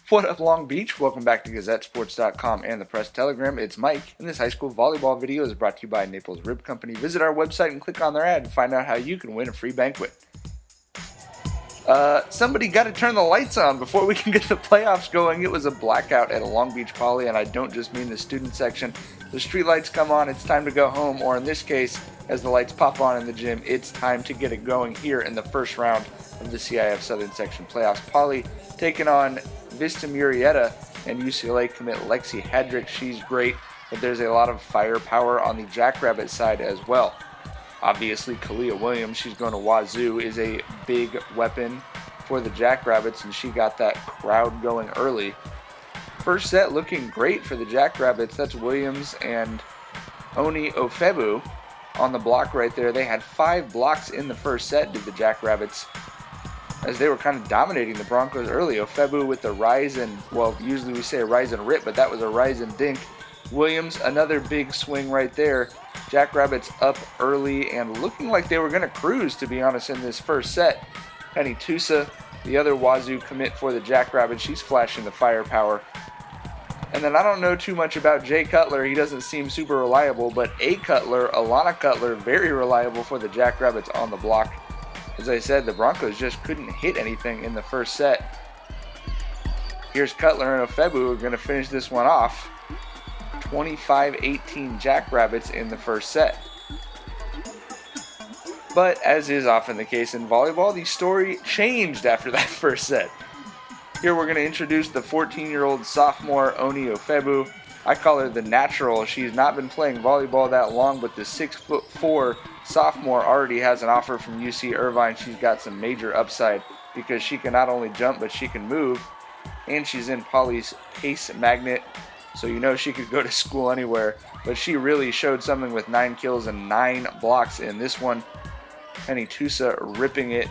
What up, Long Beach? Welcome back to GazetteSports.com and the Press Telegram. It's Mike, and this high school volleyball video is brought to you by Naples Rib Company. Visit our website and click on their ad to find out how you can win a free banquet. Somebody got to turn the lights on before we can get the playoffs going. It was a blackout at a Long Beach Poly, and I don't just mean the student section. The street lights come on, it's time to go home, or in this case, as the lights pop on in the gym, it's time to get it going here in the first round of the CIF Southern Section playoffs. Poly taking on Vista Murrieta and UCLA commit Lexi Hedrick. She's great, but there's a lot of firepower on the Jackrabbits side as well. Obviously, Kalia Williams, she's going to Wazoo, is a big weapon for the Jackrabbits, and she got that crowd going early. First set looking great for the Jackrabbits. That's Williams and Oni Ofebu on the block right there. They had 5 blocks in the first set, did the Jackrabbits, as they were kind of dominating the Broncos early. Ofebu with the rise and, well, usually we say a rise and rip, but that was a rise and dink. Williams, another big swing right there. Jackrabbits up early and looking like they were going to cruise, to be honest, in this first set. Penny Tusa, the other Wazoo commit for the Jackrabbits, she's flashing the firepower. And then I don't know too much about Jay Cutler. He doesn't seem super reliable, but A. Cutler, Alana Cutler, very reliable for the Jackrabbits on the block. As I said, the Broncos just couldn't hit anything in the first set. Here's Cutler and Ofebu who are going to finish this one off. 25-18 Jackrabbits in the first set. But as is often the case in volleyball, the story changed after that first set. Here we're going to introduce the 14-year-old sophomore Oni Ofebu. I call her the natural. She's not been playing volleyball that long, but the 6'4" sophomore already has an offer from UC Irvine. She's got some major upside because she can not only jump, but she can move. And she's in Poly's pace magnet, so you know she could go to school anywhere. But she really showed something with 9 kills and 9 blocks in this one. Penny Tusa ripping it.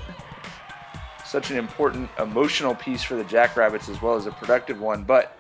Such an important emotional piece for the Jackrabbits as well as a productive one. But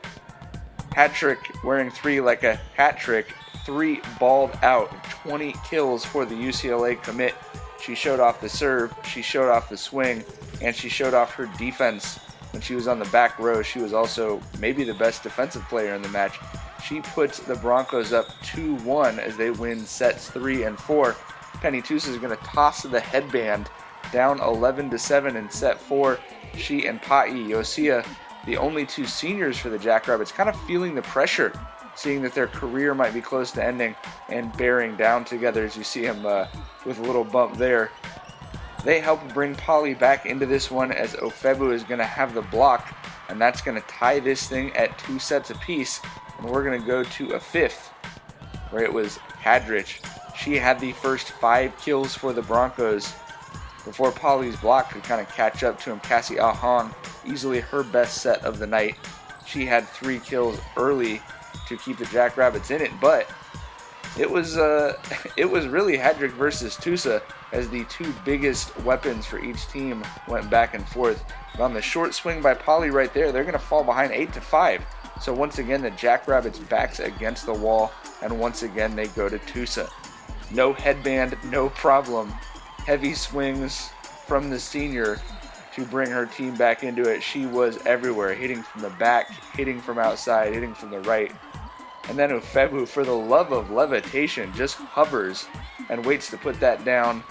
hat trick, wearing 3 like a hat trick, 3 balled out, 20 kills for the UCLA commit. She showed off the serve, she showed off the swing, and she showed off her defense. When she was on the back row, she was also maybe the best defensive player in the match. She puts the Broncos up 2-1 as they win sets 3 and 4. Penny Tusa is going to toss the headband down 11-7 in set 4. She and Pai Yosia, the only 2 seniors for the Jackrabbits, kind of feeling the pressure, seeing that their career might be close to ending and bearing down together, as you see him with a little bump there. They help bring Poly back into this one as Ofebu is going to have the block, and that's going to tie this thing at 2 sets apiece. And we're going to go to a 5th, where it was Hadrich. She had the first 5 kills for the Broncos before Poly's block could kind of catch up to him. Cassie Ahan, easily her best set of the night. She had 3 kills early to keep the Jackrabbits in it, but it was really Hedrick versus Tusa as the 2 biggest weapons for each team went back and forth. But on the short swing by Poly right there, they're going to fall behind 8-5. So once again, the Jackrabbits' backs against the wall, and once again they go to Tusa. No headband, no problem. Heavy swings from the senior to bring her team back into it. She was everywhere, hitting from the back, hitting from outside, hitting from the right. And then Ofebu, for the love of levitation, just hovers and waits to put that down.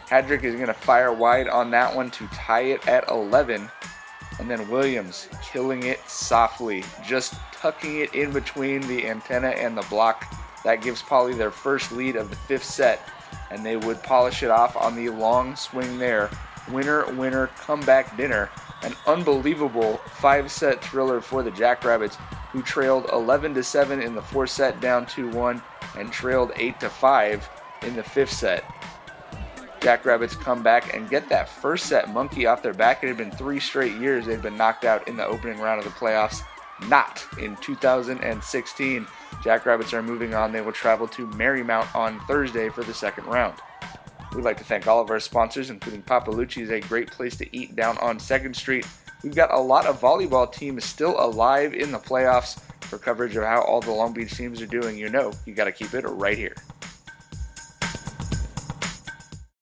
Hadrick is going to fire wide on that one to tie it at 11. And then Williams killing it softly, just tucking it in between the antenna and the block. That gives Poly their first lead of the 5th set, and they would polish it off on the long swing there. Winner, winner, comeback dinner. An unbelievable 5-set thriller for the Jackrabbits, who trailed 11-7 in the 4th set, down 2-1, and trailed 8-5 in the 5th set. Jackrabbits come back and get that first set monkey off their back. It had been 3 straight years they'd been knocked out in the opening round of the playoffs. Not in 2016. Jackrabbits are moving on. They will travel to Marymount on Thursday for the 2nd round. We'd like to thank all of our sponsors, including Papalucci's, a great place to eat down on 2nd Street. We've got a lot of volleyball teams still alive in the playoffs. For coverage of how all the Long Beach teams are doing, you know you got to keep it right here.